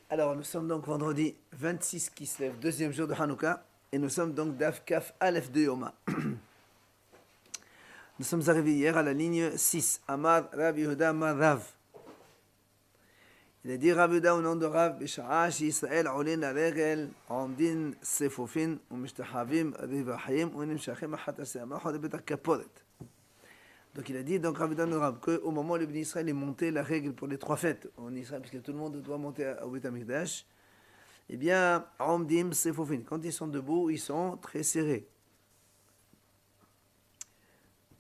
Alors, nous sommes donc vendredi 26 qui se lève, deuxième jour de Hanouka, et nous sommes donc Daf Kaf Aleph de Yoma. Nous sommes arrivés hier à la ligne 6. Amar Rav Yehuda Amar Rav. Il a dit Rav Yehuda au nom de Rav, Bisha'a Israël Olin Aregel, Omdin Sefofin, Umishtahavim Rivahim, Unimshachim Ahatasema, Hodebet Kaporet. Donc il a dit, donc Rav Yehuda nous Rav, qu'au moment où le Béni Israël est monté la règle pour les trois fêtes en Israël, puisque tout le monde doit monter au Beth Amikdash, eh bien, Omdim Sefofin, quand ils sont debout, ils sont très serrés.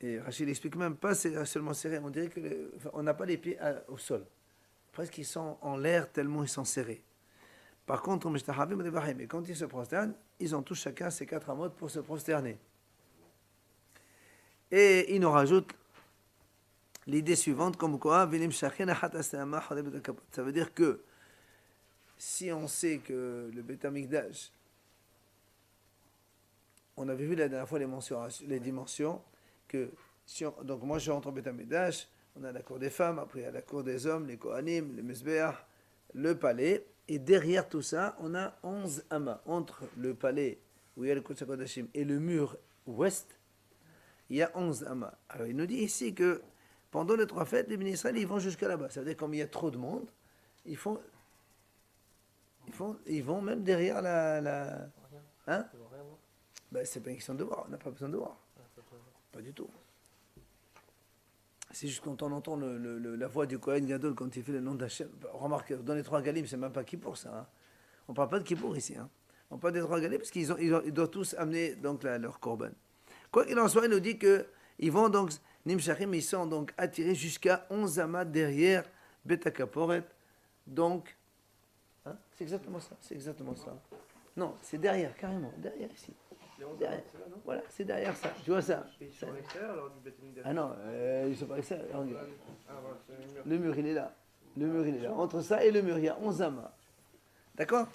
Et Rachid explique même pas seulement serrés, on dirait qu'on n'a pas les pieds au sol. Presque ils sont en l'air tellement ils sont serrés. Par contre, et quand ils se prosternent, ils ont tous chacun ces quatre amotes pour se prosterner. Et il nous rajoute l'idée suivante, comme quoi, ça veut dire que si on sait que le Beth Amikdash, on avait vu la dernière fois les dimensions, que donc moi je rentre au Beth Amikdash, on a la cour des femmes, après il y a la cour des hommes, les Kohanim, les Mesbeach, le palais, et derrière tout ça, on a 11 amas. Entre le palais où il y a le Kodesh HaKodashim et le mur ouest, il y a 11 amas. Alors il nous dit ici que pendant les trois fêtes, les ministres ils vont jusqu'à là-bas. Ça veut dire comme il y a trop de monde, ils vont même derrière la hein? Ben, c'est pas une question de voir, on n'a pas besoin de voir. Pas du tout. C'est juste quand on entend la voix du Kohen Gadol quand il fait le nom d'Hachem. Remarque, dans les trois Galim, c'est même pas Kippour ça. Hein. On parle pas de Kippour ici. Hein. On parle des trois Galim parce qu'ils doivent tous amener donc leur korban. Quoi qu'il en soit, il nous dit qu'ils vont donc, Nimshachim, ils sont donc attirés jusqu'à 11 amas derrière Beth HaKaporet. Donc, hein, c'est exactement ça. Non, c'est derrière, carrément, derrière ici. Derrière. Là, non voilà, c'est derrière ça. Tu vois ça. Et ils sont à l'extérieur alors du Beth Amikdash. Ah non, ils sont pas extérieurs. Le mur, il est là. Entre ça et le mur, il y a 11 amas. D'accord.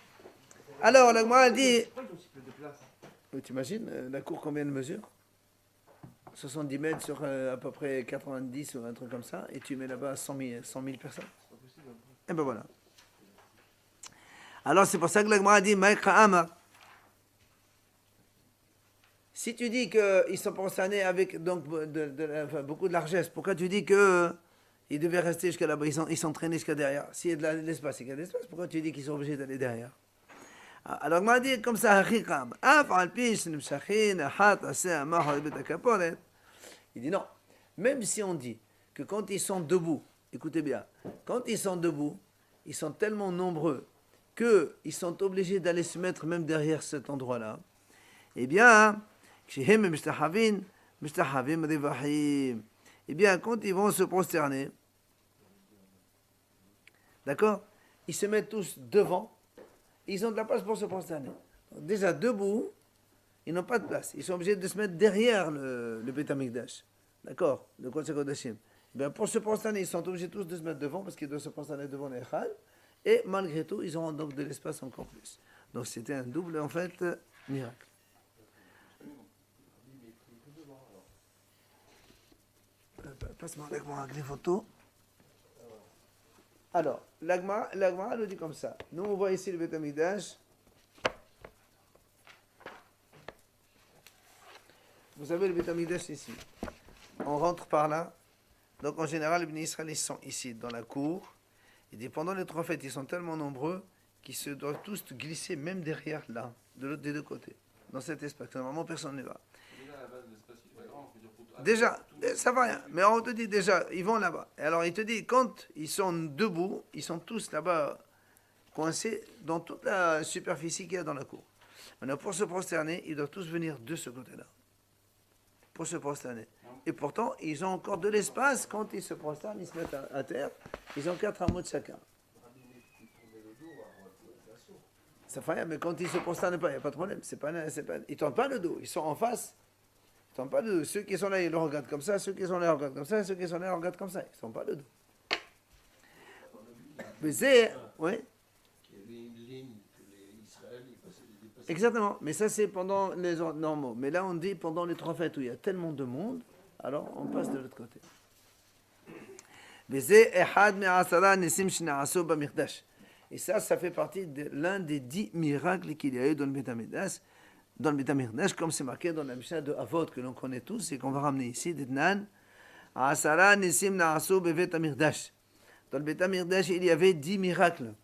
Alors, la Gemara dit... Tu imagines la cour combien de mesure 70 mètres sur à peu près 90 ou un truc comme ça, et tu mets là-bas 100 000 personnes. Et ben voilà. Alors c'est pour ça que la Gemara dit Maïkha Amar. Si tu dis qu'ils sont prosternés avec donc, beaucoup de largesse, pourquoi tu dis qu'ils devaient rester jusqu'à là-bas, ils sont traînés jusqu'à derrière? S'il y a de l'espace, il y a de l'espace, pourquoi tu dis qu'ils sont obligés d'aller derrière? Alors, on m'a dit comme ça, il dit non. Même si on dit que quand ils sont debout, écoutez bien, quand ils sont debout, ils sont tellement nombreux qu'ils sont obligés d'aller se mettre même derrière cet endroit-là, eh bien, eh bien, quand ils vont se prosterner, d'accord, ils se mettent tous devant, ils ont de la place pour se prosterner. Donc, déjà debout, ils n'ont pas de place. Ils sont obligés de se mettre derrière le Beth Amikdash, d'accord, le Kodesh HaKodashim. Eh bien, pour se prosterner, ils sont obligés tous de se mettre devant parce qu'ils doivent se prosterner devant les Echad. Et malgré tout, ils auront donc de l'espace encore plus. Donc c'était un double, en fait, miracle. Passe-moi l'agma avec les photos. Alors, l'agma nous dit comme ça. Nous, on voit ici le Beth Amikdash. Vous savez, le Beth Amikdash ici. On rentre par là. Donc, en général, les Bnei Israël, ils sont ici, dans la cour. Et pendant les trois fêtes, ils sont tellement nombreux qu'ils se doivent tous glisser, même derrière là, des deux côtés, dans cet espace. Normalement, personne ne va. Déjà, ça va rien. Mais on te dit déjà, ils vont là-bas. Et alors, il te dit, quand ils sont debout, ils sont tous là-bas coincés dans toute la superficie qu'il y a dans la cour. Maintenant, pour se prosterner, ils doivent tous venir de ce côté-là. Pour se prosterner. Et pourtant, ils ont encore de l'espace. Quand ils se prosternent, ils se mettent à terre. Ils ont 4 amots de chacun. Ça fait rien, mais quand ils se prosternent pas, il n'y a pas de problème. Ils ne tournent pas le dos, ils sont en face. Ils ne tournent pas le dos. Ceux qui sont là, ils le regardent comme ça. Ceux qui sont là, ils regardent comme ça. Ceux qui sont là, ils regardent comme ça. Ils ne tournent pas le dos. Mais c'est... Oui. Exactement. Mais ça, c'est pendant les normaux. Mais là, on dit pendant les trois fêtes où il y a tellement de monde, alors on passe de l'autre côté. Et ça fait partie de l'un des 10 miracles qu'il y a eu dans le Beth Amikdash, comme c'est marqué dans la Mishnah de Avot, que l'on connaît tous et qu'on va ramener ici, d'Etnan. Asara Nisim Na'asu Bevet Amikdash. Dans le Beth Amikdash, il y avait 10 miracles.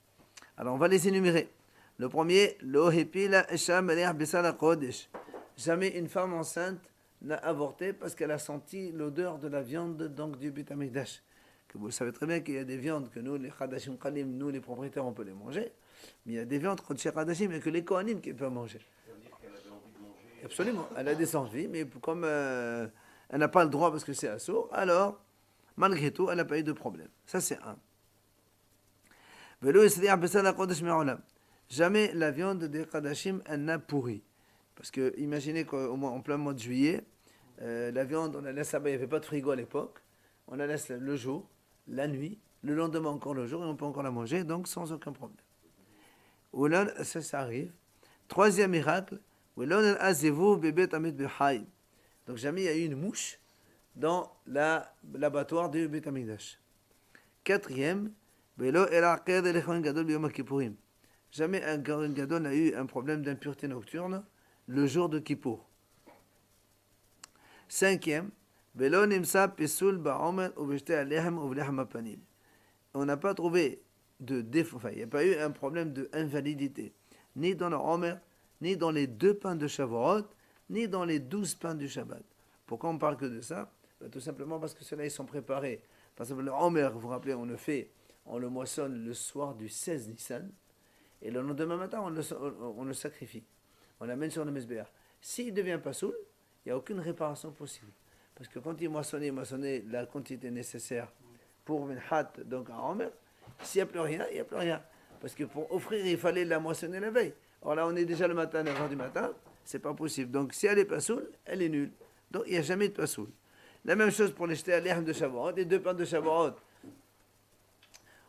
Alors on va les énumérer. Le premier, Lo Hepila Esha Melech Besala Kodesh. Jamais une femme enceinte n'a avorté parce qu'elle a senti l'odeur de la viande donc du Beth Amikdash. Que vous savez très bien qu'il y a des viandes que nous, les Chadashim Kalim, nous les propriétaires, on peut les manger. Mais il y a des viandes chez Chadashim et que les Kohanim qui peuvent manger. Ça veut dire qu'elle avait envie de manger. Absolument, elle a des envies, mais comme elle n'a pas le droit parce que c'est assourd, alors malgré tout, elle n'a pas eu de problème. Ça c'est un. Jamais la viande des Kadashim, elle n'a pourri. Parce que imaginez qu'au moins en plein mois de juillet, la viande, on la laisse là-bas, il n'y avait pas de frigo à l'époque, on la laisse le jour, la nuit, le lendemain encore le jour, et on peut encore la manger, donc sans aucun problème. Ça arrive. Troisième miracle, donc jamais il y a eu une mouche dans l'abattoir du Beth Amikdash. Quatrième, jamais un Kohen Gadol n'a eu un problème d'impureté nocturne le jour de Kippour. Cinquième, on n'a pas trouvé de défaut, il n'y a pas eu un problème d'invalidité, ni dans le Omer, ni dans les 2 pains de Shavuot, ni dans les 12 pains du Shabbat. Pourquoi on parle que de ça? Tout simplement parce que ceux-là, ils sont préparés. Par exemple, le Omer, vous vous rappelez, on le moissonne le soir du 16 Nissan, et le lendemain matin, on le sacrifie. On l'amène sur le Mesbéach. S'il ne devient pas soul, il n'y a aucune réparation possible. Parce que quand il moissonnait la quantité nécessaire pour une hâte, donc un Omer, s'il n'y a plus rien, il n'y a plus rien. Parce que pour offrir, il fallait la moissonner la veille. Or là, on est déjà le matin, 9h du matin, c'est pas possible. Donc si elle n'est pas soul, elle est nulle. Donc il n'y a jamais de pas soul. La même chose pour les jeter à l'herbe de Shavuot, les 2 pains de Shavuot.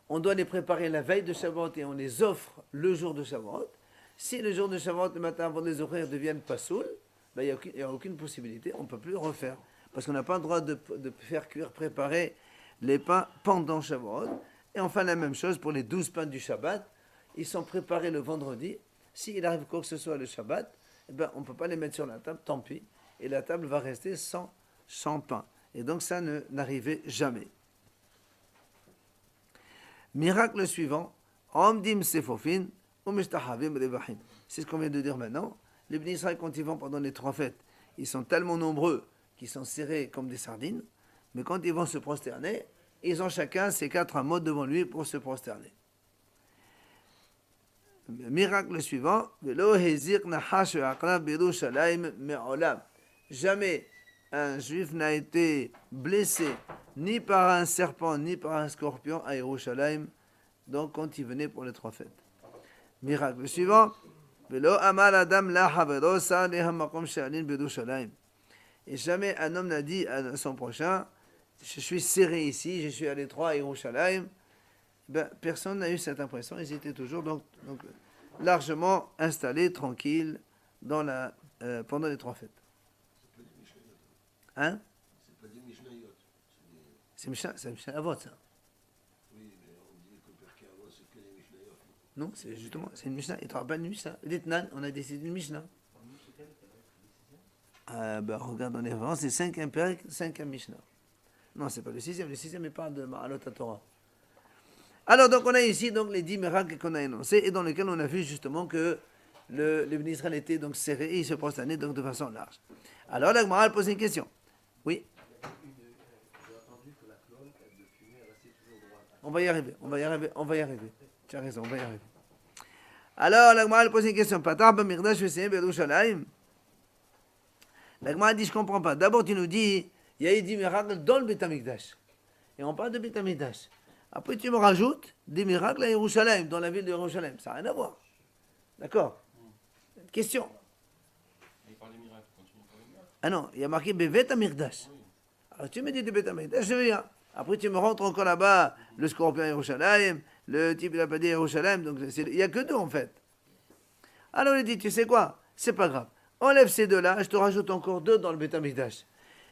On doit les préparer la veille de Shavuot et on les offre le jour de Shavuot. Si le jour de Shavuot, le matin, avant de les offrir, deviennent pas soul, ben, il n'y a aucune possibilité, on ne peut plus le refaire. Parce qu'on n'a pas le droit de faire cuire, préparer les pains pendant Shavuot. Et enfin, la même chose pour les 12 pains du Shabbat. Ils sont préparés le vendredi. S'il arrive quoi que ce soit le Shabbat, eh ben, on ne peut pas les mettre sur la table, tant pis. Et la table va rester sans pain. Et donc ça n'arrivait jamais. Miracle suivant, Omdim Sefofin, Umishtahavim Revahim. C'est ce qu'on vient de dire maintenant. Les Bnei Israël, quand ils vont pendant les 3 fêtes, ils sont tellement nombreux qu'ils sont serrés comme des sardines. Mais quand ils vont se prosterner, ils ont chacun ces 4 amots devant lui pour se prosterner. Miracle suivant, jamais un juif n'a été blessé ni par un serpent ni par un scorpion à Yerushalayim, donc quand il venait pour les 3 fêtes. Miracle suivant, et jamais un homme n'a dit à son prochain, je suis serré ici, je suis à l'étroit à Yerushalayim. Ben, personne n'a eu cette impression, ils étaient toujours donc largement installés, tranquilles, pendant les 3 fêtes. Hein? C'est pas des Mishnayot. C'est Mishnah Avot, ça. Oui, mais on dit que Perkei Avot, c'est que les Mishnayot. Non, c'est une Mishnah. Il te rappelle une Mishnah. L'Etnan, on a décidé une Mishnah. Regarde, on est vraiment, c'est 5e Perk, 5e Mishnah. Non, c'est pas le 6e. Le 6e, il parle de Ma'alot HaTorah. Alors, donc, on a ici donc, les 10 miracles qu'on a énoncés et dans lesquels on a vu justement que le Bnei Israël était donc serré et il se prosternaient donc de façon large. Alors, la Gemara pose une question. Oui. J'ai entendu que la cloque de fumée restait toujours droite. On va y arriver. Tu as raison, on va y arriver. Alors, la Gemara pose une question. La Gemara dit, je ne comprends pas. D'abord, tu nous dis, il y a eu 10 miracles dans le Beth Amikdash. Et on parle de Beth Amikdash. Après, tu me rajoutes des miracles à Yerushalayim, dans la ville de Yerushalayim. Ça n'a rien à voir. D'accord? Question. Il parle des miracles, continue par les miracles. Ah non, il y a marqué Bevet Amikdash. Alors tu me dis de Beth Amikdash, je viens. Après, tu me rentres encore là-bas, le scorpion à Yerushalayim, le type il a pas dit Yerushalayim, donc il n'y a que 2 en fait. Alors il dit, tu sais quoi? C'est pas grave. Enlève ces 2-là, je te rajoute encore 2 dans le Beth Amikdash.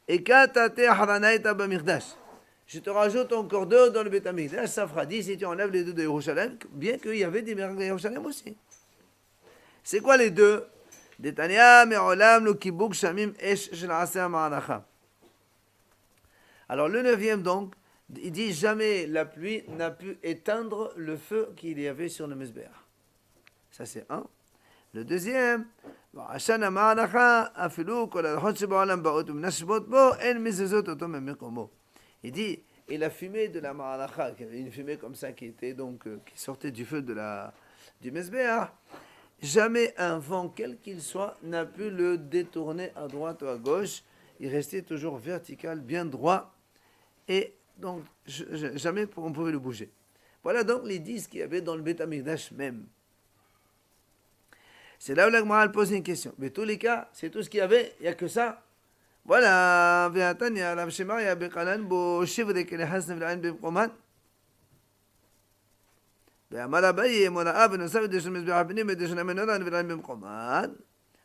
Et katate haranaita b'mirdash. je te rajoute encore 2 dans le Beth Amikdash, ça fera 10 si tu enlèves les 2 de Yerushalayim, bien qu'il y avait des miracles de Yerushalayim aussi. C'est quoi les 2? Detania me'olam lo kibuk shamim esh shel aser ma'anacha. Alors le 9e donc, il dit jamais la pluie n'a pu éteindre le feu qu'il y avait sur le Mizbeach. Ça c'est 1. Le 2e, Ashana ma'anacha afilu kol alchot shebaolam ba'ot u'mnashbot bo en mizezot oto memekomo. Il dit, et la fumée de la ma'anacha, une fumée comme ça qui était donc qui sortait du feu du Mizbeach, jamais un vent quel qu'il soit n'a pu le détourner à droite ou à gauche. Il restait toujours vertical, bien droit, et donc jamais on pouvait le bouger. Voilà donc les 10 qu'il y avait dans le Beth Amikdash même. C'est là où la Gemara pose une question. Mais tous les cas, c'est tout ce qu'il y avait, il n'y a que ça. Voilà, Ve'atanya, Rav Shemaria Bekalan, Bo Shivre Kelehas Nevlain Bimkoman. Ve'amar Abaye, Mora'a, Benosav, Deshon Mizbeach Benim, et Deshon Amenora, Nevlain Bimkoman.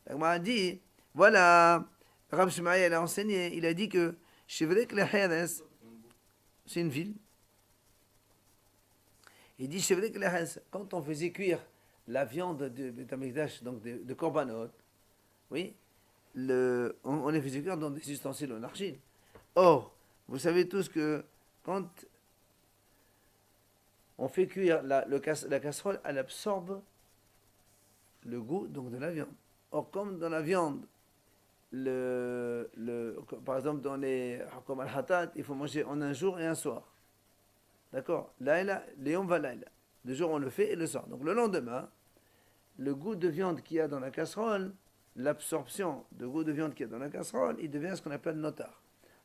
La Gemara dit, voilà, Rav Shemaria, il a enseigné, il a dit que Shivre Kelehas, c'est une ville. Il dit Shivre Kelehas, quand on faisait cuire la viande de Beth Amikdash, donc de korbanot, oui, on les faisait cuire dans des ustensiles en argile. Or, vous savez tous que quand on fait cuire la casserole, elle absorbe le goût donc de la viande. Or, comme dans la viande, par exemple dans comme al-hatat, il faut manger en un jour et un soir. D'accord? Laïla, léom va laïla. Le jour on le fait et le soir. Donc le lendemain, le goût de viande qu'il y a dans la casserole, l'absorption de goût de viande qu'il y a dans la casserole, il devient ce qu'on appelle notar.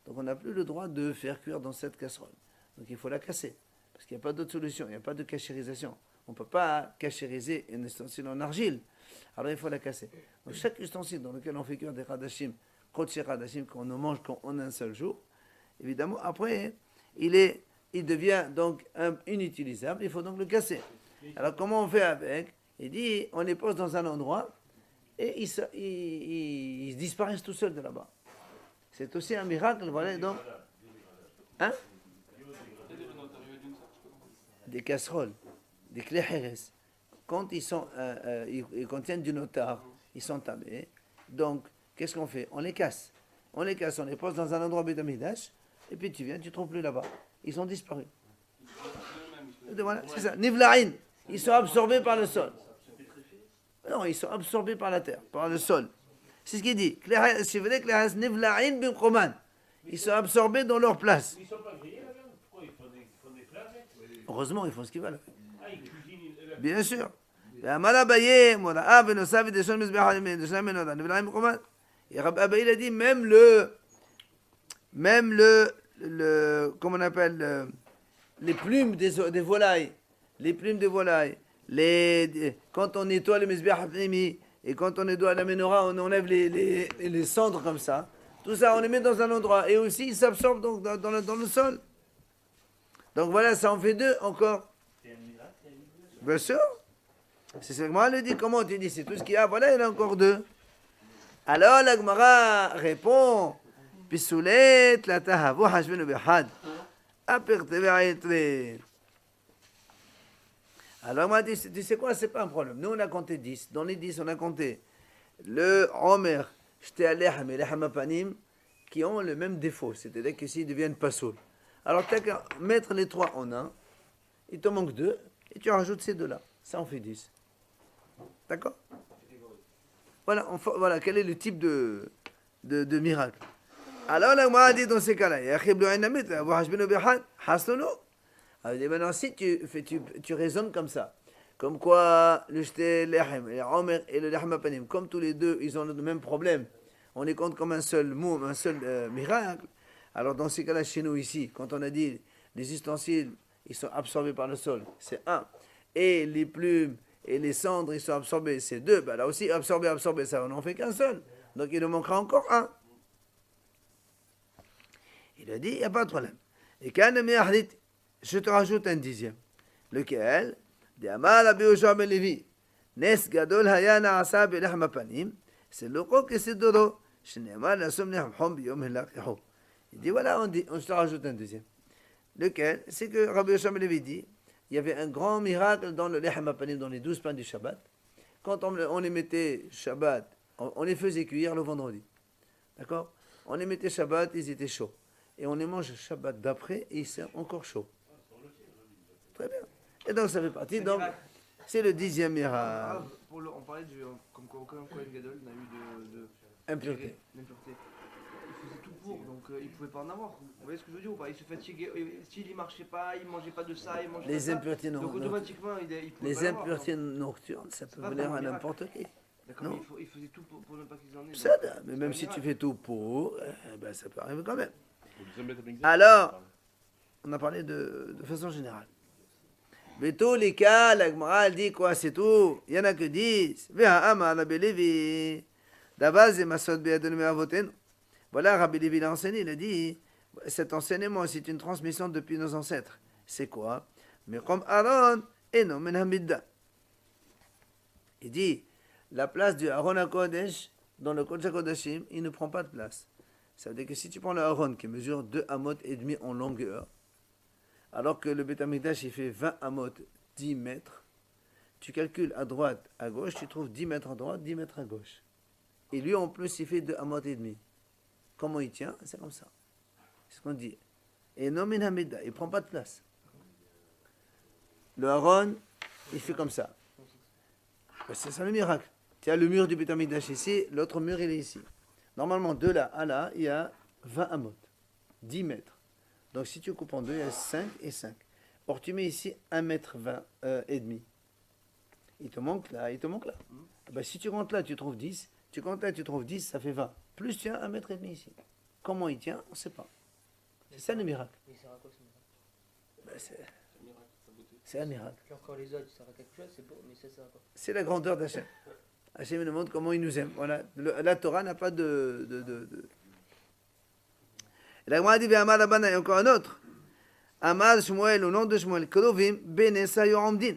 Donc on n'a plus le droit de faire cuire dans cette casserole. Donc il faut la casser. Parce qu'il n'y a pas d'autre solution, il n'y a pas de cachérisation. On ne peut pas cachériser un ustensile en argile. Alors il faut la casser. Donc chaque ustensile dans lequel on fait cuire des radashim, kodesh radashim, qu'on ne mange qu'en un seul jour, évidemment, après, il devient donc inutilisable, il faut donc le casser. Alors comment on fait avec? Il dit, on les pose dans un endroit et ils disparaissent tout seuls de là-bas. C'est aussi un miracle, voilà, donc. Hein? Des casseroles, des clés Jerez. Quand ils contiennent du notar, ils sont tamés. Donc, qu'est-ce qu'on fait? On les casse. On les pose dans un endroit Beth Amikdash, et puis tu viens, tu ne trouves plus là-bas. Ils ont disparu. Voilà, c'est ça. Nivla'in. Ils sont absorbés par le sol. Non, ils sont absorbés par la terre, par le sol. C'est ce qu'il dit. Ils sont absorbés dans leur place. Ils ne sont pas grillés la viande. Pourquoi ils font des plats avec? Heureusement, ils font ce qu'ils veulent. Ah, ils cuisinent la Bien sûr. Et Rabbi Abaye, il a dit même comment on appelle, les plumes des volailles, quand on nettoie le Mizbeach Apnimi et quand on nettoie la menorah, on enlève les cendres comme ça. Tout ça, on les met dans un endroit. Et aussi, ils s'absorbent donc dans le sol. Donc voilà, ça en fait 2 encore. Bien sûr. C'est ce que moi le dit. Comment tu dis? C'est tout ce qu'il y a. Voilà, il y en a encore 2. Alors la Gemara répond, Pisoulet la tahavu hashvenu bechad. Alors moi dit, tu sais quoi, c'est pas un problème. Nous on a compté 10. Dans les 10, on a compté le Omer, Shte Alehem et Lehem Apanim, qui ont le même défaut, c'est-à-dire que s'ils deviennent pas saules. Alors tu as qu'à mettre les 3 en un, il te manque 2, et tu rajoutes ces 2-là. Ça en fait 10. D'accord? Voilà, quel est le type de miracle. Alors là, moi, dit dans ces cas-là, maintenant, si tu raisonnes comme ça, comme quoi le Shte Lehem, le Omer et le Lehem Apanim, comme tous les 2, ils ont le même problème, on les compte comme un seul mot, un seul miracle. Alors dans ces cas-là, chez nous ici, quand on a dit les ustensiles, ils sont absorbés par le sol, c'est 1. Et les plumes et les cendres, ils sont absorbés, c'est 2. Ben là aussi, absorbé, ça, on n'en fait qu'un seul. Donc il nous manquera encore 1. Il a dit, il n'y a pas de problème. Et quand je te rajoute un 10e. Lequel? Nes gadol haya na'asa b'lehem apanim. C'est le rok et c'est doro. Il dit, voilà, je te rajoute un 2e. Lequel? C'est que Rabbi Yoshua ben Levi dit, il y avait un grand miracle dans le Lechem Hapanim, dans les 12 pains du Shabbat. Quand on les mettait Shabbat, on les faisait cuire le vendredi. D'accord? On les mettait Shabbat, ils étaient chauds. Et on les mange Shabbat d'après et ils sont encore chauds. Très bien. Et donc ça fait partie. Donc, c'est le 10e miracle. On parlait du. Comme quoi aucun Kohen Gadol n'a eu de Impureté. d'impureté. Il faisait tout pour, donc il pouvait pas en avoir. Vous voyez ce que je veux dire ou pas? Il se fatiguait. S'il y marchait pas, il mangeait pas de ça, il mangeait pas de Les ça. impuretés Donc nocturnes. automatiquement, il pouvait Les pas l'avoir, impuretés donc. nocturnes, ça peut C'est pas venir vraiment à un n'importe qui. D'accord, Non. mais il faisait tout pour ne pas qu'ils en aient. Ça, donc, mais c'est même pas si un tu miracle. fais tout pour, ben, ça peut arriver quand même. Alors, Alors, on a parlé de façon générale. Mais tous les cas, la Gemara, elle dit quoi? C'est tout. Il n'y en a que 10. Voilà, Rabbi Levi l'a enseigné, il a dit, cet enseignement, c'est une transmission depuis nos ancêtres. C'est quoi? Mais comme Aaron, et non, Menhamidda. Il dit, la place du Aaron HaKodesh, dans le Kodesh HaKodashim, il ne prend pas de place. Ça veut dire que si tu prends le Aaron qui mesure 2 amot et demi en longueur, alors que le Beth Amikdash il fait 20 amot, 10 mètres, tu calcules à droite, à gauche, tu trouves 10 mètres à droite, 10 mètres à gauche. Et lui en plus il fait 2 amot et demi. Comment il tient? C'est comme ça. C'est ce qu'on dit. Et non Hamida, il ne prend pas de place. Le Aaron, il fait comme ça. Ben, c'est ça le miracle. Tu as le mur du Beth Amikdash ici, l'autre mur il est ici. Normalement, de là à là, il y a 20 amot, 10 mètres. Donc si tu coupes en deux, il y a 5 et 5. Or, tu mets ici 1 mètre 20 et demi. Il te manque là, il te manque là. Ben, si tu comptes là, tu trouves 10. Tu comptes là, tu trouves 10, ça fait 20. Plus tu as 1 mètre et demi ici. Comment il tient, on ne sait pas. C'est ça le miracle. Mais il sert à quoi ce miracle? Ben, c'est un miracle. Puis encore les autres, ça sert à quelque chose, c'est beau, mais ça sert à quoi? C'est la grandeur d'Hachem. Hachem nous montre comment il nous aime. Voilà. La Torah n'a pas de... Et la Gemara dit, Amar Rabbanan, il y a encore un autre. Amar Shmuel, au nom de Shmuel, Krovim, Benessa Yoramdin.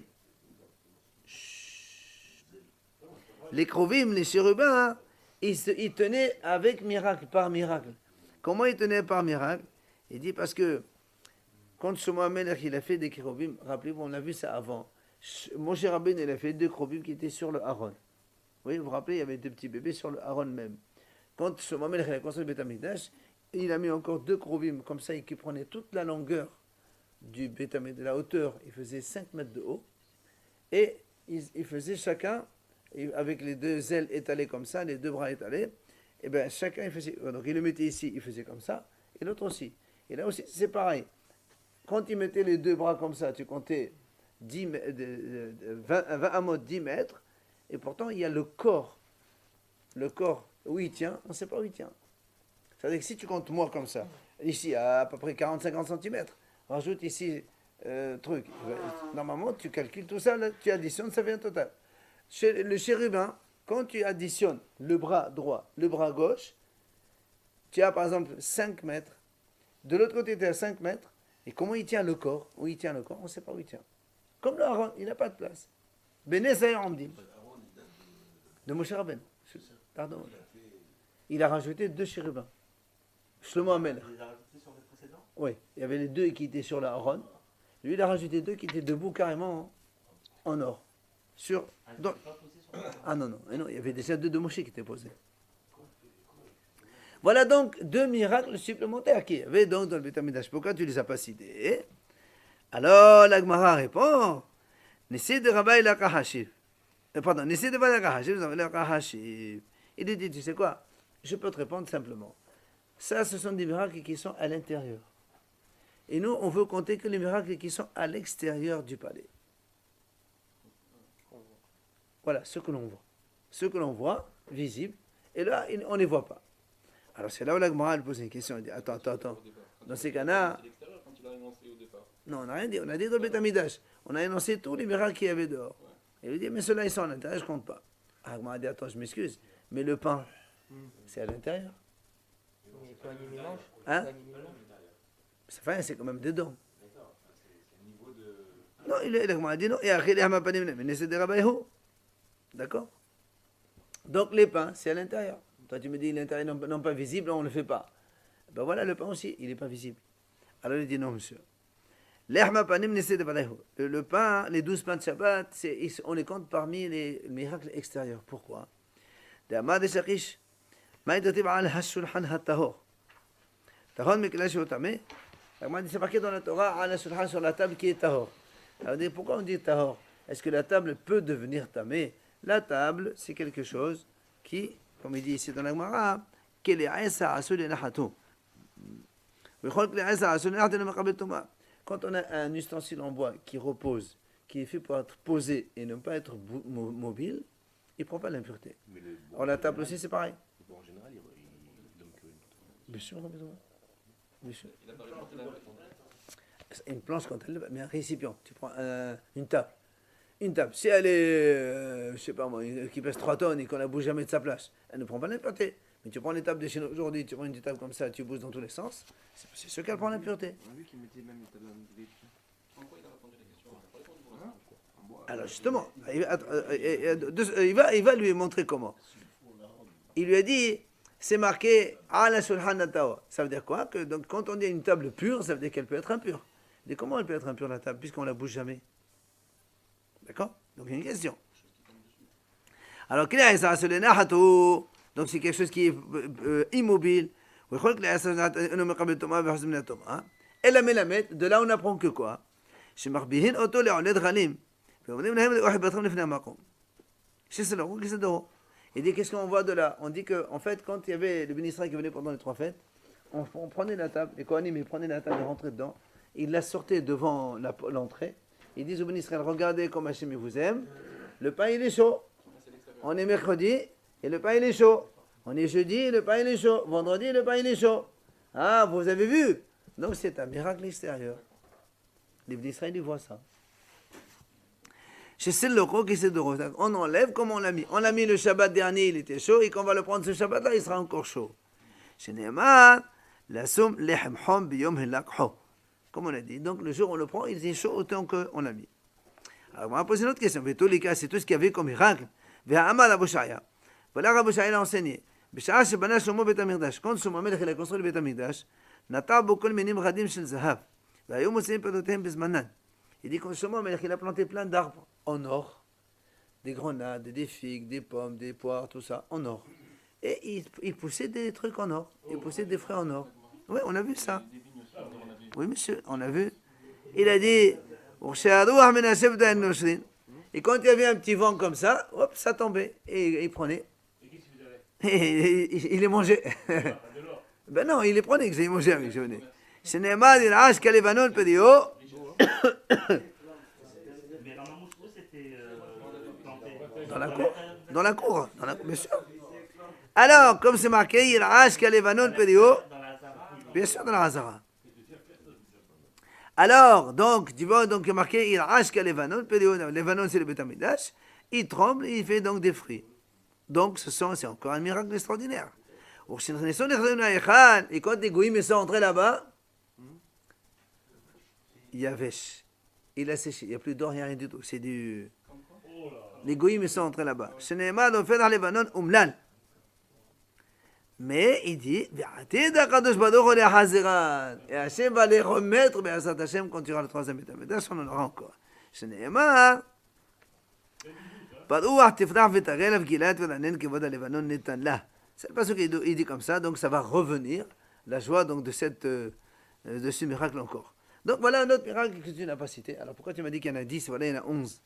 Les Krovim, les chérubins, ils tenaient avec miracle, par miracle. Comment ils tenaient par miracle? Il dit parce que quand Shlomo HaMelech, il a fait des Krovim, rappelez-vous, on a vu ça avant. Moshe Rabbeinu, il a fait 2 Krovim qui étaient sur le Aaron. Oui, vous vous rappelez, il y avait 2 petits bébés sur le Aaron même. Quand Shlomo HaMelech a construit le Beth Amikdash, il a mis encore 2 Krovim comme ça, et qui prenaient toute la longueur du Beth Amikdash, de la hauteur, il faisait 5 mètres de haut, et il faisait chacun, avec les 2 ailes étalées comme ça, les 2 bras étalés, et bien chacun, il faisait, donc il le mettait ici, il faisait comme ça, et l'autre aussi. Et là aussi, c'est pareil. Quand il mettait les 2 bras comme ça, tu comptais 20 amot, 10 mètres, et pourtant il y a le corps où il tient, on ne sait pas où il tient. C'est-à-dire que si tu comptes moi comme ça, ici à peu près 40-50 cm, rajoute ici truc, normalement tu calcules tout ça, là, tu additionnes, ça fait un total. Chez le chérubin, quand tu additionnes le bras droit, le bras gauche, tu as par exemple 5 mètres, de l'autre côté tu as 5 mètres, et comment il tient le corps? Où il tient le corps? On ne sait pas où il tient. Comme le Aaron, il n'a pas de place. Béné Saïr dit. De Moshe Rabbeinu. Pardon. Il a rajouté 2 chérubins. Shlomo HaMelech. Il les a rajoutés sur les précédents? Oui, il y avait les 2 qui étaient sur le Aaron. Lui, il a rajouté 2 qui étaient debout carrément en or. Sur. Donc, ah non, non, il y avait déjà 2 de Moshe qui étaient posés. Voilà donc 2 miracles supplémentaires qu'il y avait donc dans le Beth Amikdash. Pourquoi tu ne les as pas cités? Alors, la Gemara répond, Nisi de Rabbi la Kahashiv. Pardon, Nisi de Rabbi la Kahashiv, la Kahashiv. Il lui dit, tu sais quoi? Je peux te répondre simplement. Ça, ce sont des miracles qui sont à l'intérieur. Et nous, on veut compter que les miracles qui sont à l'extérieur du palais. Voilà, ce que l'on voit. Ce que l'on voit, visible, et là, on ne les voit pas. Alors c'est là où la Gemara pose une question. Elle dit, attends. Dans ces cas-là... Non, on n'a rien dit. On a dit dans le Beth Amikdash. On a énoncé tous les miracles qu'il y avait dehors. Et il dit, mais ceux-là, ils sont à l'intérieur, je ne compte pas. Ah, la Gemara dit, attends, je m'excuse. Mais le pain, c'est à l'intérieur. Mais pas animé mange. Hein? Enfin, c'est quand même dedans. Non, la Gemara dit non. Et après, les hamapanim, mais c'est des rabayho. D'accord? Donc les pains, c'est à l'intérieur. Toi, tu me dis l'intérieur non pas visible, on ne le fait pas. Ben voilà, le pain aussi, il n'est pas visible. Alors il dit non, monsieur. Le pain, les 12 pains de Shabbat, on les compte parmi les miracles extérieurs. Pourquoi? C'est marqué dans la Torah, sur la table qui est tahor. Alors pourquoi on dit tahor? Est-ce que la table peut devenir tamé? La table, c'est quelque chose qui, comme il dit ici dans la Gemara, quand on a un ustensile en bois qui repose, qui est fait pour être posé et ne pas être mobile, il ne prend pas l'impureté. Alors la table aussi, c'est pareil. En général, donc, Bien sûr, bien sûr. Une planche, quand elle mais un récipient. Tu prends une table. Une table, si elle est, je sais pas moi, qui pèse 3 tonnes et qu'on ne bouge jamais de sa place, elle ne prend pas l'impureté. Mais tu prends les tables de chez nous aujourd'hui, tu prends une table comme ça, tu bouges dans tous les sens, c'est sûr qu'elle prend l'impureté. On a vu qu'ils mettaient même une table à modeler. Alors justement, il va lui montrer comment. Il lui a dit, c'est marqué ala shulchan atawa. Ça veut dire quoi? Que donc quand on dit une table pure, ça veut dire qu'elle peut être impure. Mais comment elle peut être impure la table puisqu'on la bouge jamais? D'accord? Donc il y a une question. Alors donc c'est quelque chose qui est immobile. Et la mélamette, de là on apprend que quoi? Il dit qu'est-ce qu'on voit de là? On dit que en fait quand il y avait les bénisraël qui venaient pendant les 3 fêtes, on prenait la table, les Kohanim ils prenaient la table et rentraient dedans, ils la sortaient devant l'entrée, ils disent aux bénisraël regardez comme Hachem vous aime, le pain il est chaud, on est mercredi et le pain il est chaud, on est jeudi et le pain il est chaud, vendredi le pain il est chaud. Ah vous avez vu? Donc c'est un miracle extérieur. Les bénisraël ils voient ça. Chez celle qui c'est de rose. On enlève comme on l'a mis. On l'a mis le Shabbat dernier, il était chaud, et quand on va le prendre ce Shabbat-là, il sera encore chaud. Chez Neymar, la somme lehem hom biyom helakho. Comme on a dit. Donc le jour où on le prend, il est chaud autant qu'on l'a mis. Alors on va poser une autre question. Mais tous les cas, c'est tout ce qu'il y avait comme miracle. Ve'amal Abu Shaya. Voilà Abu Shaya a enseigné. B'sha'ah shebana Shlomo Bet HaMikdash. Quand Shlomo Melech il a construit le Bet HaMikdash, nata bo kol minim radim shel zahav. Ve'ayom moseim pedotem bezmanan. Il dit quand Shlomo Melech il a planté plein d'arbres en or, des grenades, des figues, des pommes, des poires, tout ça, en or. Et il poussait des trucs en or, il poussait des fruits en or. Oui, on a vu ça. Oui, monsieur, on a vu. Il a dit, et quand il y avait un petit vent comme ça, hop, ça tombait, et il prenait. Et il les mangeait. Ben non, il les prenait, que j'ai mangé avec, je venais. Ce n'est pas dire, ah, je calais Vanon, pédio. Dans la cour, bien sûr. Alors, comme c'est marqué, il a Levanon Pédio, bien sûr dans la Hazara. Alors, donc, tu vois, donc il est marqué, il a Levanon Pédio, Levanon c'est le Beth Amikdash, il tremble, il fait donc des fruits. Donc, c'est encore un miracle extraordinaire. Et quand les Goïms sont entrés là-bas, il y a Vesh. Il a séché, il n'y a plus d'or, il n'y a rien du tout. C'est du. Les Goïms sont entrés là-bas. Mais il dit, et Hachem va les remettre, mais Hachem, quand tu auras le 3e Beth Amikdash, on en aura encore. C'est le passage qu'il dit comme ça, donc ça va revenir, la joie donc de ce miracle encore. Donc voilà un autre miracle que tu n'as pas cité. Alors pourquoi tu m'as dit qu'il y en a 10, voilà il y en a 11.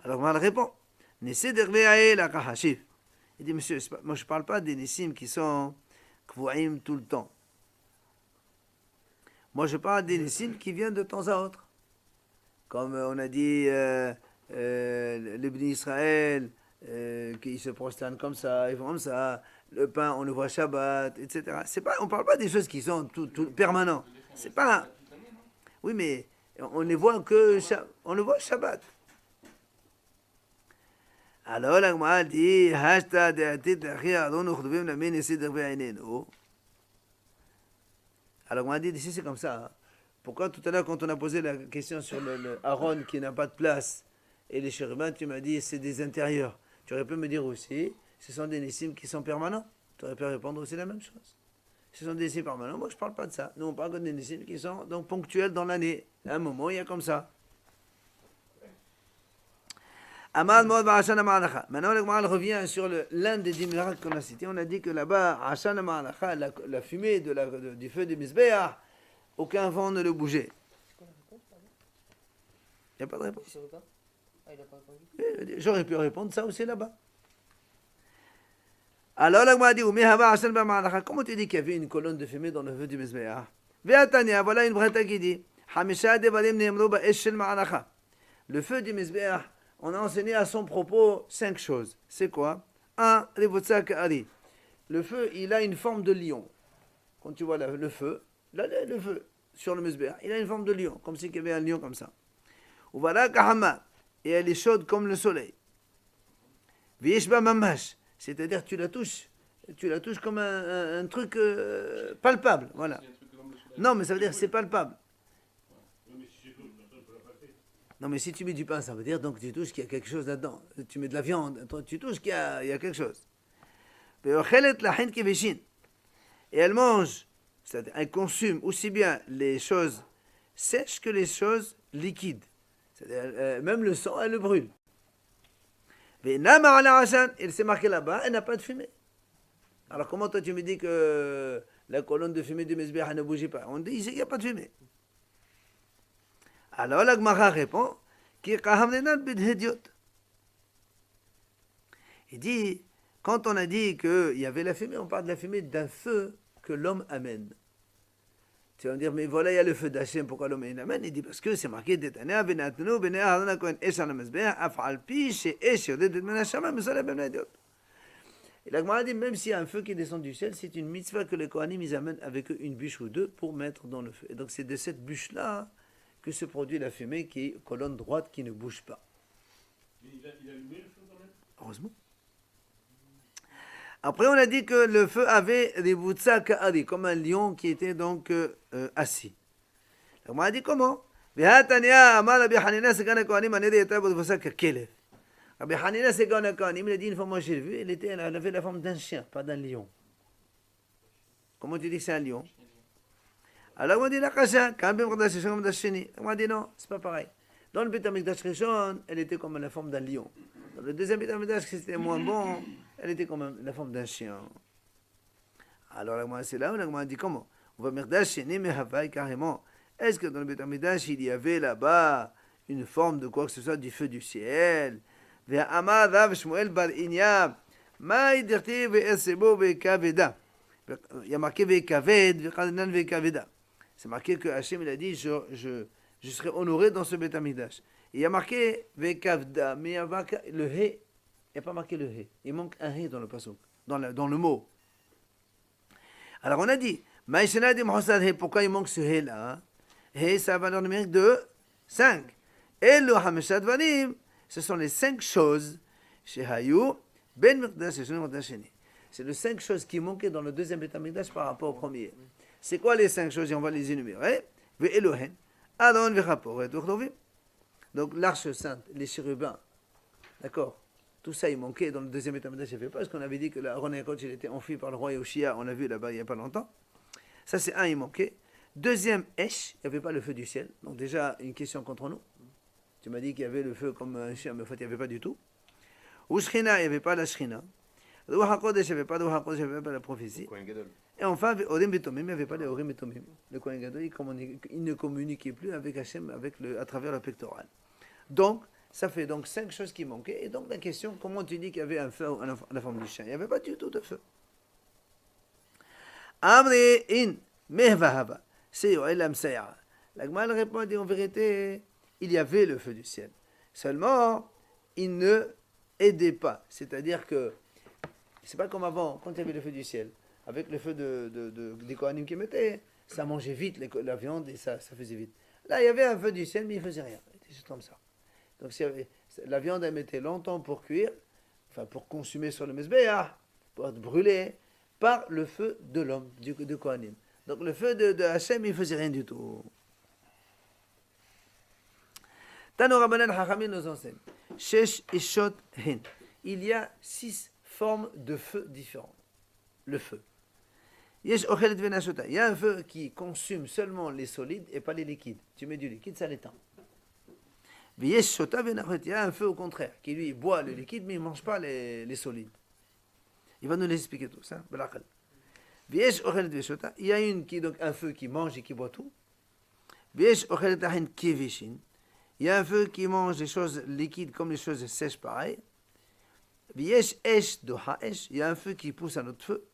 Alors moi, elle répond. Il dit, monsieur, moi je ne parle pas des Nissim qui sont Kvu'im tout le temps. Moi je parle des Nissim qui viennent de temps à autre. Comme on a dit, les Bnei Israël, qui se prosternent comme ça, ils font comme ça, le pain, on le voit Shabbat, etc. On ne parle pas des choses qui sont tout permanentes. C'est pas. Oui, mais on les voit on le voit Shabbat. Alors la Gemara dit, alors on a dit ici c'est comme ça. Hein. Pourquoi tout à l'heure quand on a posé la question sur le Aaron qui n'a pas de place et les chérubins, tu m'as dit c'est des intérieurs. Tu aurais pu me dire aussi, ce sont des Nissim qui sont permanents. Tu aurais pu répondre aussi la même chose. Ce sont des Nissim permanents. Moi, je ne parle pas de ça. Nous, on parle que des Nissim qui sont donc ponctuels dans l'année. À un moment, il y a comme ça. Amad Mod Ba'ashana Ma'alacha. Maintenant, le Gemara revient sur l'un des 10 miracles qu'on a cités. On a dit que là-bas, Ashana Ma'alacha, la fumée du feu du Mizbeach, aucun vent ne le bougeait. C'est quoi la réponse, pardon? Il n'y a pas de réponse. Tu savais pas? Ah, il a pas répondu. J'aurais pu répondre ça aussi là-bas. Alors, la Gemara dit, comment tu dis qu'il y avait une colonne de fumée dans le feu du Mizbeach? Ve'atania, voilà une bretta qui dit, Hamisha devarim ne'emru ba'esh shel ma'alacha. Le feu du Mizbeach, on a enseigné à son propos 5 choses. C'est quoi? 1. Le feu, il a une forme de lion. Quand tu vois le feu, le feu sur le Mizbeach, il a une forme de lion, comme si il y avait un lion comme ça. Uvala kahama, et elle est chaude comme le soleil. Vishba mamash, c'est-à-dire tu la touches comme un truc palpable, voilà. Non, mais ça veut dire c'est palpable. Non, mais si tu mets du pain, ça veut dire donc tu touches qu'il y a quelque chose là-dedans. Tu mets de la viande, tu touches qu'il y a quelque chose. Et elle mange, c'est-à-dire elle consume aussi bien les choses sèches que les choses liquides. C'est-à-dire même le sang, elle le brûle. Et c'est marqué là-bas, elle n'a pas de fumée. Alors comment toi tu me dis que la colonne de fumée du Mizbeach ne bougeait pas? On dit ici qu'il n'y a pas de fumée. Alors la Gemara répond qu'il il dit, quand on a dit qu'il y avait la fumée, on parle de la fumée d'un feu que l'homme amène. Tu vas me dire, mais voilà, il y a le feu d'Hachem, pourquoi l'homme amène? Il dit, parce que c'est marqué, et la Gemara dit, même s'il y a un feu qui descend du ciel, c'est une mitzvah que les Kohanim, ils amènent avec eux une bûche ou deux pour mettre dans le feu. Et donc c'est de cette bûche-là que se produit la fumée qui est colonne droite qui ne bouge pas. Mais il a allumé le feu quand même? Heureusement. Après, on a dit que le feu avait des boutsa ka'ari, comme un lion qui était donc assis. On a dit comment? Rabbi Hanina, c'est quand un Kohanim, il a dit une fois, moi j'ai vu, elle avait la forme d'un chien, pas d'un lion. Comment tu dis que c'est un lion? Alors on dit la kasha, quand même on dit non, c'est pas pareil. Dans le Beit HaMikdash Rishon, elle était comme la forme d'un lion. Dans le deuxième Beit HaMikdash, qui c'était moins bon, elle était comme la forme d'un chien. Alors c'est là où on dit comment? On va Mikdash Sheni Mehavai carrément. Est-ce que dans le Beit HaMikdash, il y avait là-bas une forme de quoi que ce soit du feu du ciel? Ve'amar Rav Shmuel bar Inya, ma'i dirti ve'esebo ve'kaveda. Il y a marqué ve'kaved, ve'chadanan ve'kaveda. C'est marqué que Hachem il a dit je serai honoré dans ce Beit HaMikdash. Il y a marqué Vekavda, mais il y a marqué le He. Il n'y a pas marqué le He. Il manque un He dans le pasuk, dans le mot. Alors on a dit Maïshena di Mahosad He, pourquoi il manque ce He là? He, ça a valeur numérique de 5. Et le Hameshad Vanim, ce sont les 5 choses chez Hayou, Ben Mikdash et Sheni Mikdash Sheni. C'est les 5 choses qui manquaient dans le deuxième Beit HaMikdash par rapport au premier. C'est quoi les 5 choses? Et on va les énumérer. Ve'elohen, Adon ve'chaporet ve'chdovim. Donc l'arche sainte, les chérubins, d'accord? Tout ça, il manquait dans le deuxième Beit HaMikdash. Il n'y avait pas, parce qu'on avait dit que Aaron et Kodesh, il était enfui par le roi Yoshia. On l'a vu là-bas il n'y a pas longtemps. Ça, c'est un, il manquait. Deuxième, Esh, il n'y avait pas le feu du ciel. Donc déjà, une question contre nous. Tu m'as dit qu'il y avait le feu comme un chien, mais en fait, il n'y avait pas du tout. Ou Shrina, il n'y avait pas la Shrina. Ruach HaKodesh, il n'y avait pas de Ruach HaKodesh, il n'y avait pas la prophétie. Et enfin, Orim Betomim, il n'y avait pas les Orim Betomim. Le Kohen Gadol, il ne communiquait plus avec Hachem à travers le pectoral. Donc, ça fait donc 5 choses qui manquaient. Et donc, la question, comment tu dis qu'il y avait un feu à la forme du chien? Il n'y avait pas du tout de feu. Amri in mehvahava. C'est Yoel Amsaya. La Gemara répond, dit en vérité, il y avait le feu du ciel. Seulement, il ne aidait pas. C'est-à-dire que, c'est pas comme avant, quand il y avait le feu du ciel. Avec le feu des Kohanim qui mettaient, ça mangeait vite la viande et ça faisait vite. Là, il y avait un feu du ciel, mais il ne faisait rien. C'était juste comme ça. Donc, la viande, elle mettait longtemps pour cuire, enfin pour consommer sur le Mizbeach, pour être brûlée, par le feu de l'homme, de Kohanim. Donc, le feu de Hachem, il ne faisait rien du tout. Tano Rabbanan Chachamim nous enseigne. Shesh Ishot Hin. Il y a 6 formes de feu différentes. Le feu. Yesh ochelet venashota. Il y a un feu qui consume seulement les solides et pas les liquides. Tu mets du liquide, ça l'éteint. Yesh shota venachot. Il y a un feu au contraire, qui lui boit le liquide, mais il ne mange pas les solides. Il va nous les expliquer tout ça. Yesh ochelet veshota. Il y a une qui donc un feu qui mange et qui boit tout. Yesh ochelet ahin kivishin. Il y a un feu qui mange les choses liquides comme les choses sèches pareil. Yesh esh do haesh. Il y a un feu qui pousse un autre feu.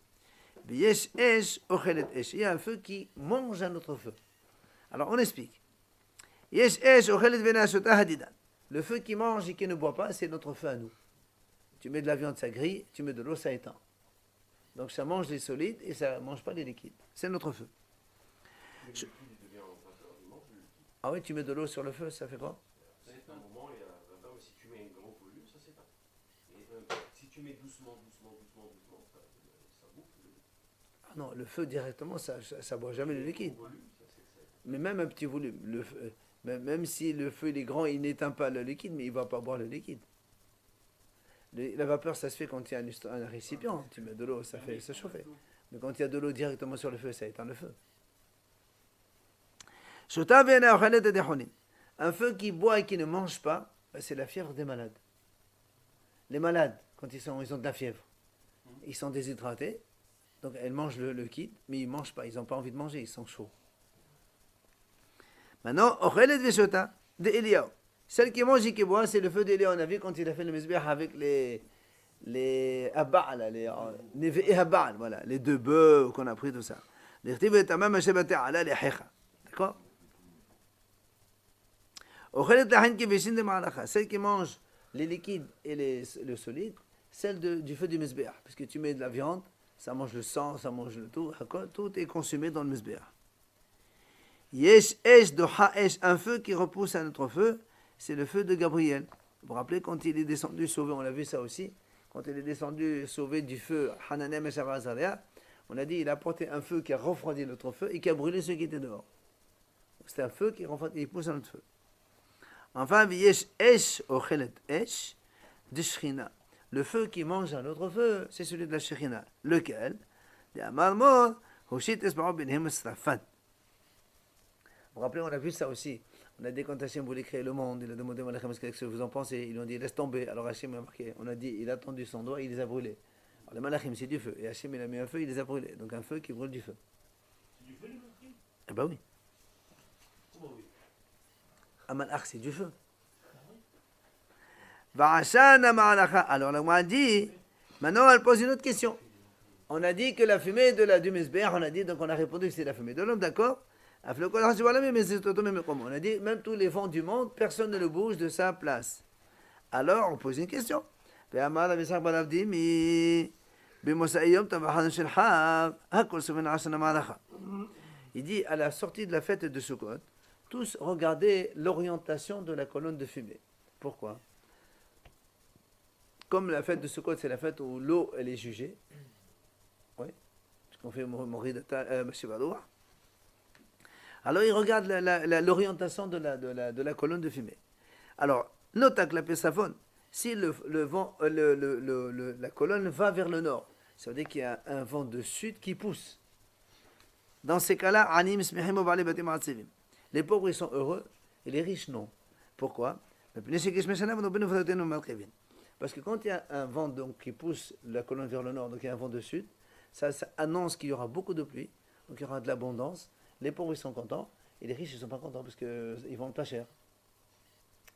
Yesh esh ochelet esh. Il y a un feu qui mange un autre feu. Alors on explique. Yesh esh ochelet venashota hadidan. Le feu qui mange et qui ne boit pas, c'est notre feu à nous. Tu mets de la viande, ça grille. Tu mets de l'eau, ça éteint. Donc ça mange les solides et ça ne mange pas les liquides. C'est notre feu. Ah oui, tu mets de l'eau sur le feu, ça fait quoi? Ça s'éteint un moment et si tu mets un grand volume, ça s'éteint. Et si tu mets doucement, ça bouffe. Ah non, le feu directement, ça boit jamais le liquide. Mais même un petit volume, même si le feu il est grand, il n'éteint pas le liquide, mais il ne va pas boire le liquide. La vapeur, ça se fait quand il y a un récipient. Tu mets de l'eau, ça fait se chauffer. Mais quand il y a de l'eau directement sur le feu, ça éteint le feu. Un feu qui boit et qui ne mange pas, c'est la fièvre des malades. Les malades, quand ils ont de la fièvre, ils sont déshydratés, donc ils mangent le liquide, mais ils ne mangent pas, ils n'ont pas envie de manger, ils sont chauds. Maintenant, de Eliyahu. Celle qui mange et qui boit, c'est le feu d'Eliyahu. On a vu quand il a fait le Mizbeach avec les Abba, les Abba, voilà, les deux bœufs qu'on a pris, tout ça. D'accord? Celle qui mange les liquides et le solide, celle du feu du Mizbeach. Parce que tu mets de la viande, ça mange le sang, ça mange le tout. Tout est consumé dans le Mizbeach. Yesh esh do ha'esh, un feu qui repousse un autre feu, c'est le feu de Gabriel. Vous vous rappelez quand il est descendu sauvé, on a vu ça aussi, quand il est descendu sauvé du feu Hananem et Azaria, on a dit il a apporté un feu qui a refroidi l'autre feu et qui a brûlé ceux qui étaient dehors. C'est un feu qui pousse un autre feu. Enfin, yesh esh ochelet esh de Shrina. Le feu qui mange un autre feu, c'est celui de la Shrina. Lequel? Vous vous rappelez, on a vu ça aussi. On a dit quand Hachem voulait créer le monde, il a demandé à Malachim ce que vous en pensez. Ils lui ont dit laisse tomber. Alors Hachem a marqué. On a dit il a tendu son doigt, il les a brûlés. Alors les Malachim c'est du feu. Et Hachem il a mis un feu, il les a brûlés. Donc un feu qui brûle du feu. C'est du feu les Malachim? Eh ben oui. Comment oui? Un Malach c'est du feu. Alors là, on a dit, maintenant elle pose une autre question. On a dit que la fumée du Mizbeach, on a dit, donc on a répondu que c'est la fumée de l'homme, d'accord? On a dit, même tous les vents du monde, personne ne le bouge de sa place. Alors, on pose une question. Il dit, à la sortie de la fête de Sukkot, tous regardez l'orientation de la colonne de fumée. Pourquoi? Comme la fête de Sukkot, c'est la fête où l'eau, elle est jugée. Oui. Parce qu'on fait Moridata, Mashivadoua. Alors il regarde l'orientation de la colonne de fumée. Alors, nota que la Pesafon, si la colonne va vers le nord, ça veut dire qu'il y a un vent de sud qui pousse. Dans ces cas-là, les pauvres ils sont heureux et les riches non. Pourquoi? Parce que quand il y a un vent donc, qui pousse la colonne vers le nord, donc il y a un vent de sud, ça annonce qu'il y aura beaucoup de pluie, donc il y aura de l'abondance. Les pauvres ils sont contents et les riches ils sont pas contents parce qu'ils vendent pas cher.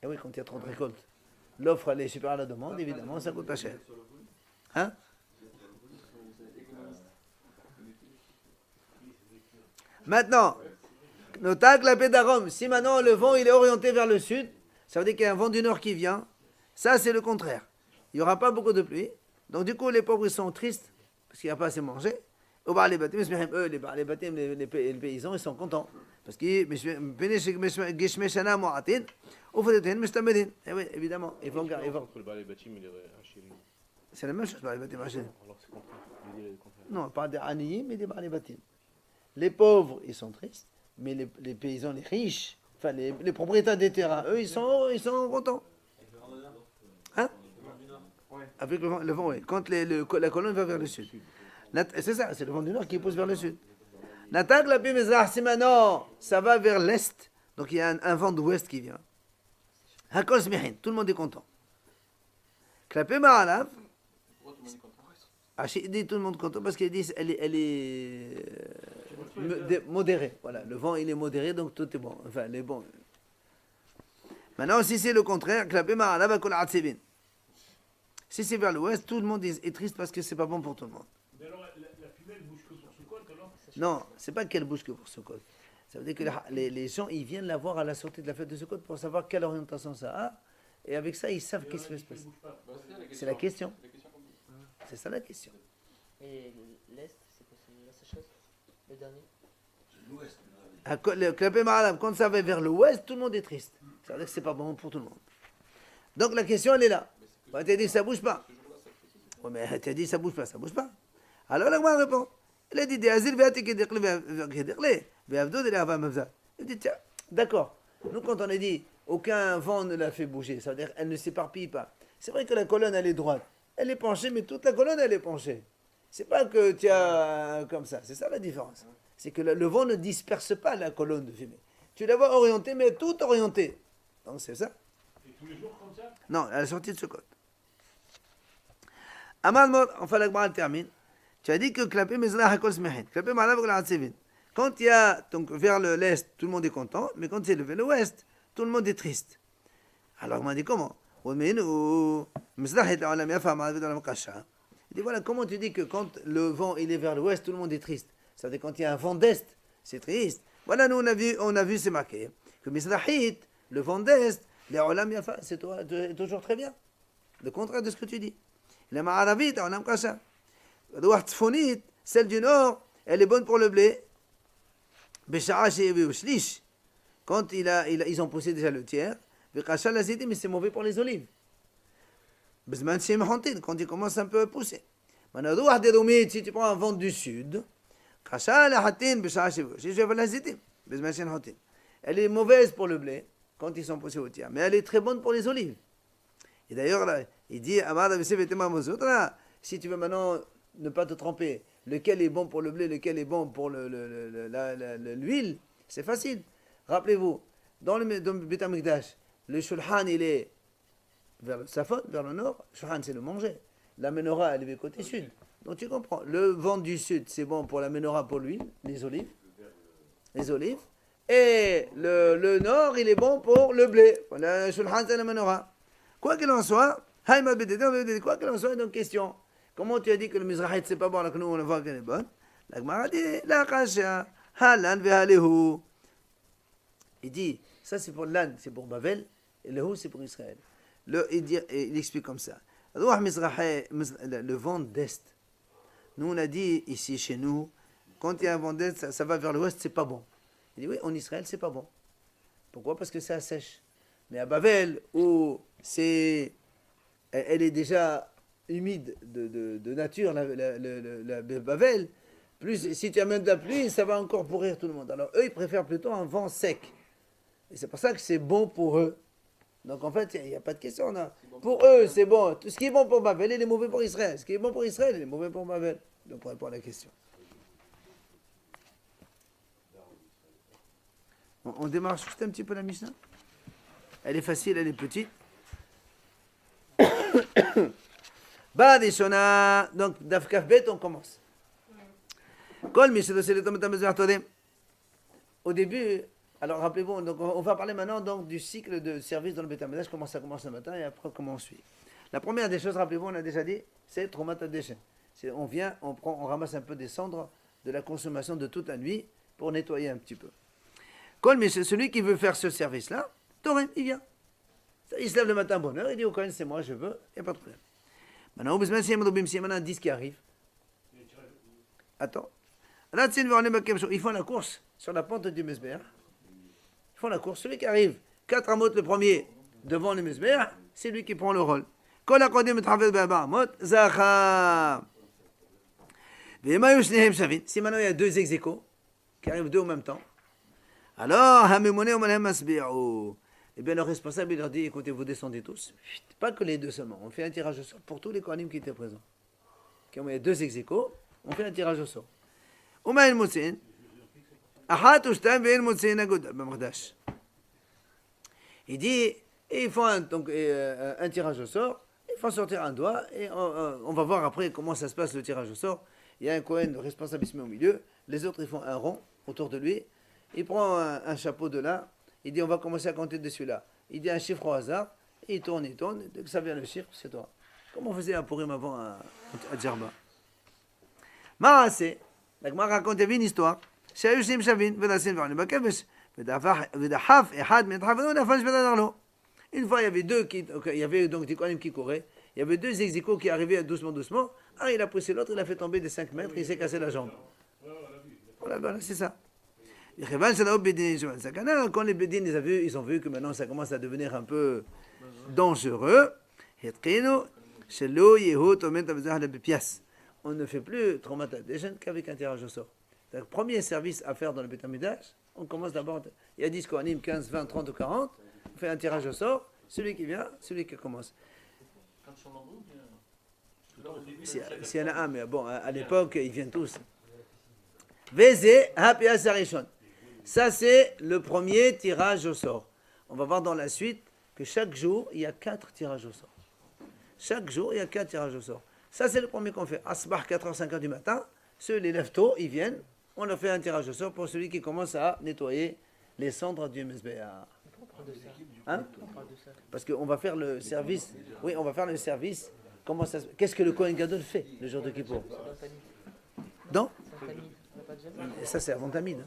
Et oui, quand il y a trop de récoltes, l'offre elle est supérieure à la demande, évidemment ça coûte pas cher. Hein? Maintenant, notez que la paix d'Arom, si maintenant le vent il est orienté vers le sud, ça veut dire qu'il y a un vent du nord qui vient. Ça c'est le contraire. Il n'y aura pas beaucoup de pluie. Donc du coup les pauvres ils sont tristes parce qu'il n'y a pas assez manger. Les paysans, ils sont contents. Parce que, oui, évidemment, ils vont garder. C'est la même chose, les bâtiments. Non, pas des aniyim, mais des bâtiments. Les pauvres, ils sont tristes, mais les paysans, les riches, enfin les propriétaires des terrains, eux, ils sont contents. Hein? Avec le vent, oui. Quand la colonne va vers le sud. C'est ça, c'est le vent du nord qui pousse vers le sud. Natak la Mizrah, si maintenant ça va vers l'est, donc il y a un vent d'ouest qui vient. Hakol Smihin, tout le monde est content. Klapé Ma'alav, Achid dit tout le monde est content parce qu'il dit elle est modérée. Voilà, le vent il est modéré donc tout est bon. Enfin, il est bon. Maintenant, si c'est le contraire, Klapé Ma'alav Hakol Atzibin. Si c'est vers l'ouest, tout le monde est triste parce que c'est pas bon pour tout le monde. Mais alors, la fumée, elle bouge que pour Sukkot, alors? Non, c'est pas qu'elle bouge que pour Sukkot. Ça veut dire que les gens, ils viennent la voir à la sortie de la fête de Sukkot pour savoir quelle orientation ça a. Et avec ça, ils savent qu'est-ce qui va se passer. C'est la question. C'est ça la question. Et l'Est, c'est quoi? C'est la sécheresse? Le dernier? C'est l'ouest. Le Klapé Ma'alav, quand ça va vers l'ouest, tout le monde est triste. Ça veut dire que c'est pas bon pour tout le monde. Donc la question, elle est là. Bah, tu as dit ça bouge pas. Oui, mais tu as dit ça bouge pas, ça bouge pas. Alors la Gemara répond. Il a dit des asiles, il dit tiens, d'accord. Nous, quand on a dit aucun vent ne la fait bouger, ça veut dire elle ne s'éparpille pas. C'est vrai que la colonne, elle est droite. Elle est penchée, mais toute la colonne, elle est penchée. C'est pas que tu as comme ça. C'est ça la différence. C'est que le vent ne disperse pas la colonne de fumée. Tu la vois orientée, mais toute orientée. Donc c'est ça. Et tous les jours comme ça? Non, à la sortie de ce code. Amal, enfin la Gemara termine. Tu as dit que Klapé Mizrah Hakol Smehin. Klapé Ma'alav Hakol Atzivin. Quand il y a donc vers l'est, tout le monde est content, mais quand c'est vers l'ouest, tout le monde est triste. Alors on m'a dit comment? Il dit voilà, comment tu dis que quand le vent il est vers l'ouest, tout le monde est triste? Ça veut dire quand il y a un vent d'est, c'est triste. Voilà, nous on a vu c'est marqué que Mizrahit, le vent d'est, les Olam Yafa, c'est toujours très bien. Le contraire de ce que tu dis. La Ma'aravit, Olam Kasha. Celle du nord, elle est bonne pour le blé. Quand ils ont poussé déjà le tiers, mais c'est mauvais pour les olives. Quand ils commencent un peu à pousser. Si tu prends un vent du sud, elle est mauvaise pour le blé quand ils sont poussés au tiers, mais elle est très bonne pour les olives. Et d'ailleurs, là, il dit, si tu veux maintenant ne pas te tromper, lequel est bon pour le blé, lequel est bon pour l'huile, c'est facile. Rappelez-vous, dans le Beit HaMikdash, le shulhan, il est vers le Safon, vers le nord. Le shulhan, c'est le manger. La menorah, elle est côté sud. Donc tu comprends. Le vent du sud, c'est bon pour la menorah, pour l'huile, les olives. Et le nord, il est bon pour le blé. Le shulhan, c'est la menorah. Quoi qu'il en soit, quoi qu'il en soit, donc question. Comment tu as dit que le Mizrahit c'est pas bon alors que nous on voit qu'elle est bonne? La Gemara dit la kasha halan ve'alehu. Il dit ça c'est pour l'An, c'est pour Bavel et le Hu c'est pour Israël. Il explique comme ça. Le vent d'est. Nous on a dit ici chez nous quand il y a un vent d'est ça va vers l'ouest c'est pas bon. Il dit oui en Israël c'est pas bon. Pourquoi? Parce que ça sèche. Mais à Bavel où elle est déjà humide de nature, la Bavel, plus si tu amènes de la pluie, ça va encore pourrir tout le monde. Alors eux, ils préfèrent plutôt un vent sec. Et c'est pour ça que c'est bon pour eux. Donc en fait, il n'y a pas de question. Non. Pour eux, c'est bon. Tout ce qui est bon pour Bavel, il est mauvais pour Israël. Ce qui est bon pour Israël, il est mauvais pour Bavel. Donc pour répondre à la question. On démarre juste un petit peu la Mishnah. Elle est facile, elle est petite. Donc, Dafkaf Bet, on commence. Au début, alors rappelez-vous, donc on va parler maintenant donc, du cycle de service dans le Beit HaMikdash, comment ça commence le matin et après comment on suit. La première des choses, rappelez-vous, on a déjà dit, c'est Tromat HaDeshen. On vient, on ramasse un peu des cendres de la consommation de toute la nuit pour nettoyer un petit peu. Celui qui veut faire ce service-là, Torem, il vient. Il se lève le matin à bonne heure, il dit au Kohen, c'est moi, je veux, il n'y a pas de problème. Maintenant, s'il y a un 10 qui arrive. Attends. Ils font la course sur la pente du Mesber. Ils font la course. Celui qui arrive 4 amot le premier devant le Mesber, c'est lui qui prend le rôle. Si maintenant il y a 2 ex-aequo qui arrivent 2 en même temps, alors, eh bien, le responsable, il leur dit, écoutez, vous descendez tous. Pas que les 2 seulement. On fait un tirage au sort pour tous les kohanim qui étaient présents. Il y a 2 ex-aequo. on fait un tirage au sort. ומה אין מוציאין? אחת ושתיים ואין מוציאין אגודה במקדש. Il dit, et ils font un tirage au sort, ils font sortir un doigt, et on va voir après comment ça se passe le tirage au sort. Il y a un Kohen responsable ici au milieu, les autres ils font un rond autour de lui, il prend un chapeau de là, il dit on va commencer à compter de celui-là. Il dit un chiffre au hasard, et il tourne, dès que ça vient le chiffre, c'est toi. Comme on faisait à Purim avant à Djerba. Marasé, la Gemara raconte, il y avait une histoire, שהיו שנים שווים ונשים ועונים בכבש, ודחף אחד מדחפנו ונפל שבדד לו. Une fois, il y avait deux qui, il y avait donc des Kohanim qui couraient, il y avait deux ex-aequo qui arrivaient doucement, doucement. Ah, il a poussé l'autre, il a fait tomber de 5 mètres, il s'est cassé la jambe. Voilà, c'est ça. Quand les Bédines ils ont vu que maintenant ça commence à devenir un peu dangereux, on ne fait plus Tromat HaDeshen qu'avec un tirage au sort. Le premier service à faire dans le Beth Amikdash, on commence d'abord, il y a 10 Kohanim, 15, 20, 30 ou 40, on fait un tirage au sort, celui qui vient, celui qui commence. S'il y en a un, mais bon, à l'époque, ils viennent tous. Ça, c'est le premier tirage au sort. On va voir dans la suite que chaque jour, il y a 4 tirages au sort. Chaque jour, il y a 4 tirages au sort. Ça, c'est le premier qu'on fait. Asbah, 4h, 5h du matin. Ceux, les lèvent tôt, ils viennent. On leur fait un tirage au sort pour celui qui commence à nettoyer les cendres du Mesbéa. Hein? Parce qu'on va faire le service. Oui, on va faire le service. Qu'est-ce que le Kohen Gadol fait le jour de Kippour? Non? Ça, c'est avant Tamid.